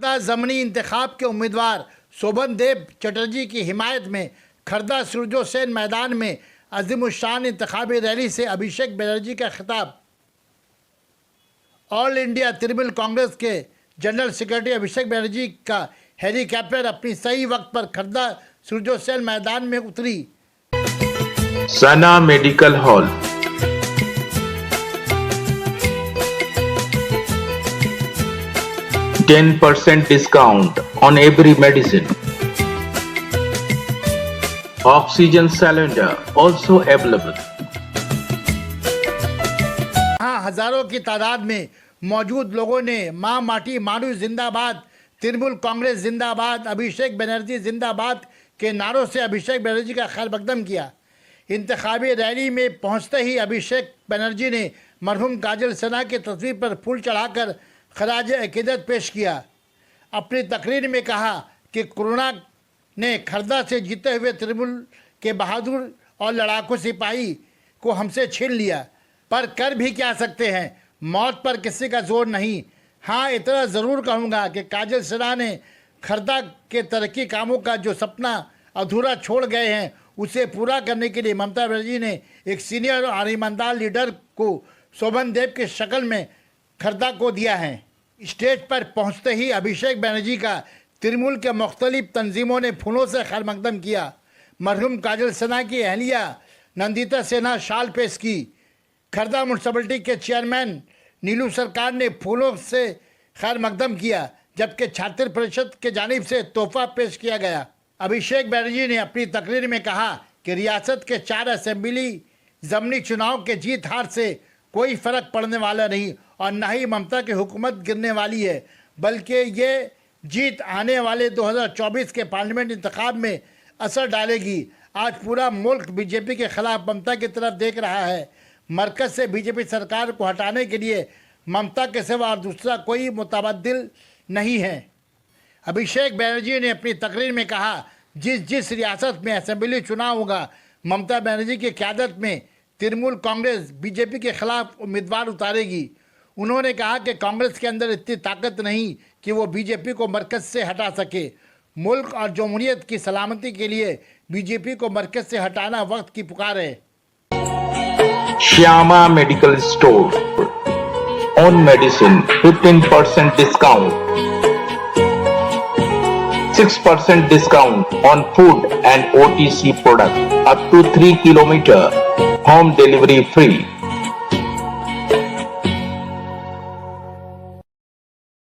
सत्ता ज़मनी इंतखाब के उम्मीदवार शोभन देव चटर्जी की हिमायत में खर्दा सुरजो सेन मैदान में अजीमुशान इंतखाबी रैली से अभिषेक बनर्जी का खिताब। ऑल इंडिया तृणमूल कांग्रेस के जनरल सेक्रेटरी अभिषेक बनर्जी का हेलीकॉप्टर अपनी सही वक्त पर खर्दा सुरजो सेन मैदान में उतरी। सना medical hall, %10 discount on every medicine. Oxygen cylinder also available. हाँ, हजारों की तादाद में मौजूद लोगों ने माँ माटी मानू जिंदाबाद, तृणमूल कांग्रेस जिंदाबाद, अभिषेक बनर्जी जिंदाबाद के नारों से अभिषेक बनर्जी का खैर मकदम किया। इंतखाबी रैली में पहुंचते ही अभिषेक बनर्जी ने मरहूम काजल सना की तस्वीर पर फूल चढ़ाकर खराज अकीदत पेश किया। अपनी तकरीर में कहा कि कोरोना ने खर्दा से जीते हुए तृणमूल के बहादुर और लड़ाकू सिपाही को हमसे छीन लिया, पर कर भी क्या सकते हैं, मौत पर किसी का जोर नहीं। हाँ, इतना ज़रूर कहूँगा कि काजल सना ने खर्दा के तरक्की कामों का जो सपना अधूरा छोड़ गए हैं उसे पूरा करने के लिए ममता बनर्जी ने एक सीनियर और ईमानदार लीडर को शोभन देव की शक्ल में खर्दा को दिया है। स्टेज पर पहुंचते ही अभिषेक बनर्जी का तृणमूल के मुख्तलिफ तंजीमों ने फूलों से खैर मकदम किया। मरहूम काजल सना की अहलिया नंदिता सिन्हा शाल पेश की। खर्दा म्यूनसिपलिटी के चेयरमैन नीलू सरकार ने फूलों से खैर मकदम किया, जबकि छात्र परिषद के जानिब से तोहफा पेश किया गया। अभिषेक बनर्जी ने अपनी तकरीर में कहा कि रियासत के 4 असेंबली ज़मनी चुनाव के जीत हार से कोई फ़र्क पड़ने वाला नहीं और न ही ममता की हुकूमत गिरने वाली है, बल्कि ये जीत आने वाले 2024 के पार्लियामेंट इंतखाब में असर डालेगी। आज पूरा मुल्क बीजेपी के खिलाफ ममता की तरफ देख रहा है। मरकज़ से बीजेपी सरकार को हटाने के लिए ममता के सिवा और दूसरा कोई मुतबद्दिल नहीं है। अभिषेक बनर्जी ने अपनी तकरीर में कहा, जिस रियासत में असेंबली चुनाव होगा, ममता बनर्जी की क़यादत में तृणमूल कांग्रेस बीजेपी के खिलाफ उम्मीदवार उतारेगी। उन्होंने कहा कि कांग्रेस के अंदर इतनी ताकत नहीं कि वो बीजेपी को मरकज़ से हटा सके। मुल्क और जमहूरियत की सलामती के लिए बीजेपी को मरकज़ से हटाना वक्त की पुकार है। Shyama medical store, on medicine 15% discount, 6% discount on food and OTC product up to 3 km, home delivery free.